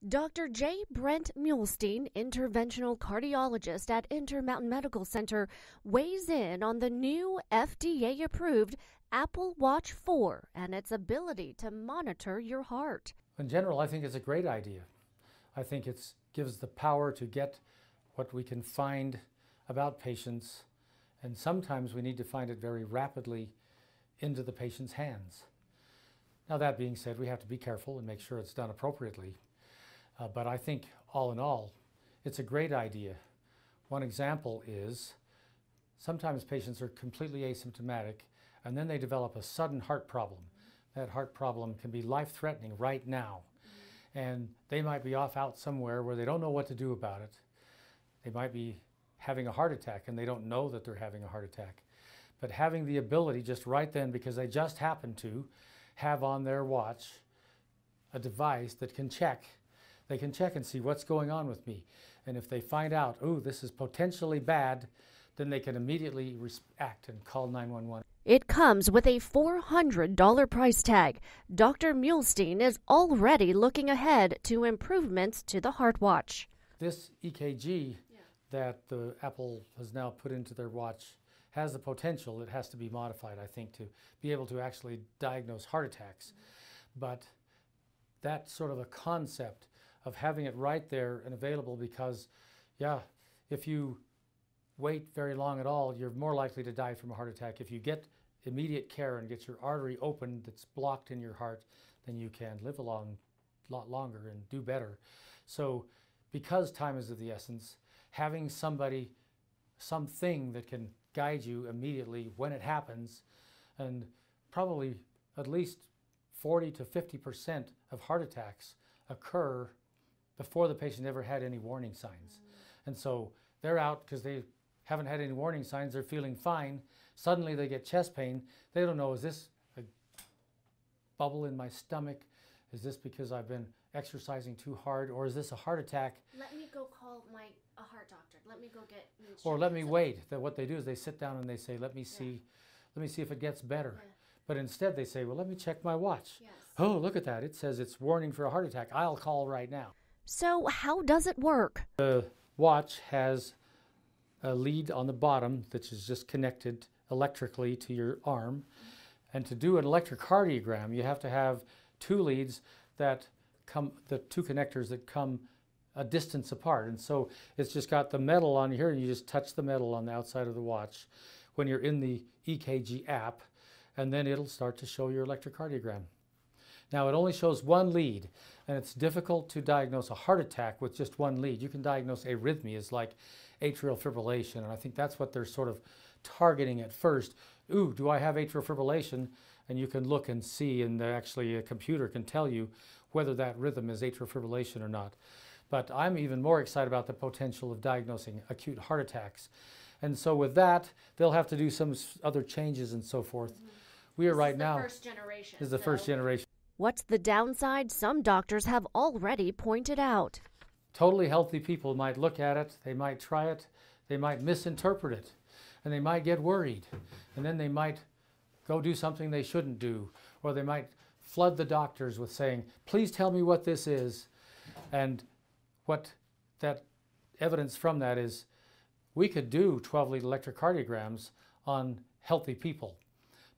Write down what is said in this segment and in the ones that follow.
Dr. J. Brent Milstein, interventional cardiologist at Intermountain Medical Center, weighs in on the new FDA-approved Apple Watch 4 and its ability to monitor your heart. In general, I think it's a great idea. I think it gives the power to get what we can find about patients, and sometimes we need to find it very rapidly into the patient's hands. Now, that being said, we have to be careful and make sure it's done appropriately. But I think, all in all, it's a great idea. One example is sometimes patients are completely asymptomatic and then they develop a sudden heart problem. That heart problem can be life-threatening right now. And they might be off out somewhere where they don't know what to do about it. They might be having a heart attack and they don't know that they're having a heart attack. But having the ability just right then, because they just happen to have on their watch a device that can check. They can check and see what's going on with me. And if they find out, oh, this is potentially bad, then they can immediately act and call 911. It comes with a $400 price tag. Dr. Milstein is already looking ahead to improvements to the heart watch. This EKG that the Apple has now put into their watch has the potential, it has to be modified, I think, to be able to actually diagnose heart attacks. But that sort of a concept of having it right there and available, because, yeah, if you wait very long at all, you're more likely to die from a heart attack. If you get immediate care and get your artery open that's blocked in your heart, then you can live a lot longer and do better. So because time is of the essence, having something that can guide you immediately when it happens, and probably at least 40 to 50% of heart attacks occur before the patient ever had any warning signs. And so they're out because they haven't had any warning signs, they're feeling fine. Suddenly they get chest pain. They don't know, is this a bubble in my stomach? Is this because I've been exercising too hard? Or is this a heart attack? Let me go call a heart doctor. Let me go get Or let me wait. What they do is they sit down and they say, let me see if it gets better. Yeah. But instead they say, well, let me check my watch. Yes. Oh, look at that. It says it's warning for a heart attack. I'll call right now. So how does it work? The watch has a lead on the bottom that is just connected electrically to your arm. And to do an electrocardiogram, you have to have two leads that come, the two connectors that come a distance apart. And so it's just got the metal on here, and you just touch the metal on the outside of the watch when you're in the EKG app, and then it'll start to show your electrocardiogram. Now, it only shows one lead, and it's difficult to diagnose a heart attack with just one lead. You can diagnose arrhythmias like atrial fibrillation, and I think that's what they're sort of targeting at first. Ooh, do I have atrial fibrillation? And you can look and see, and actually a computer can tell you whether that rhythm is atrial fibrillation or not. But I'm even more excited about the potential of diagnosing acute heart attacks. And so with that, they'll have to do some other changes and so forth. We are right now. This is the first generation. This is the first generation. What's the downside? Some doctors have already pointed out. Totally healthy people might look at it, they might try it, they might misinterpret it, and they might get worried. And then they might go do something they shouldn't do, or they might flood the doctors with saying, please tell me what this is. And what that evidence from that is, we could do 12-lead electrocardiograms on healthy people,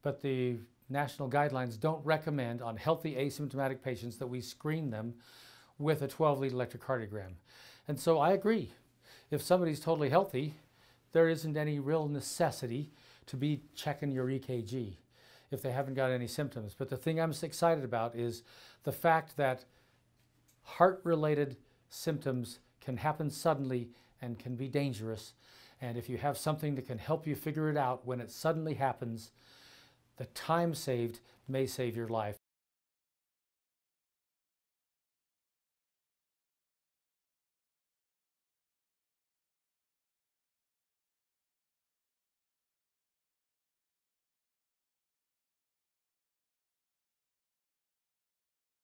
but the national guidelines don't recommend on healthy asymptomatic patients that we screen them with a 12-lead electrocardiogram. And so I agree. If somebody's totally healthy, there isn't any real necessity to be checking your EKG if they haven't got any symptoms. But the thing I'm excited about is the fact that heart-related symptoms can happen suddenly and can be dangerous. And if you have something that can help you figure it out when it suddenly happens, the time saved may save your life.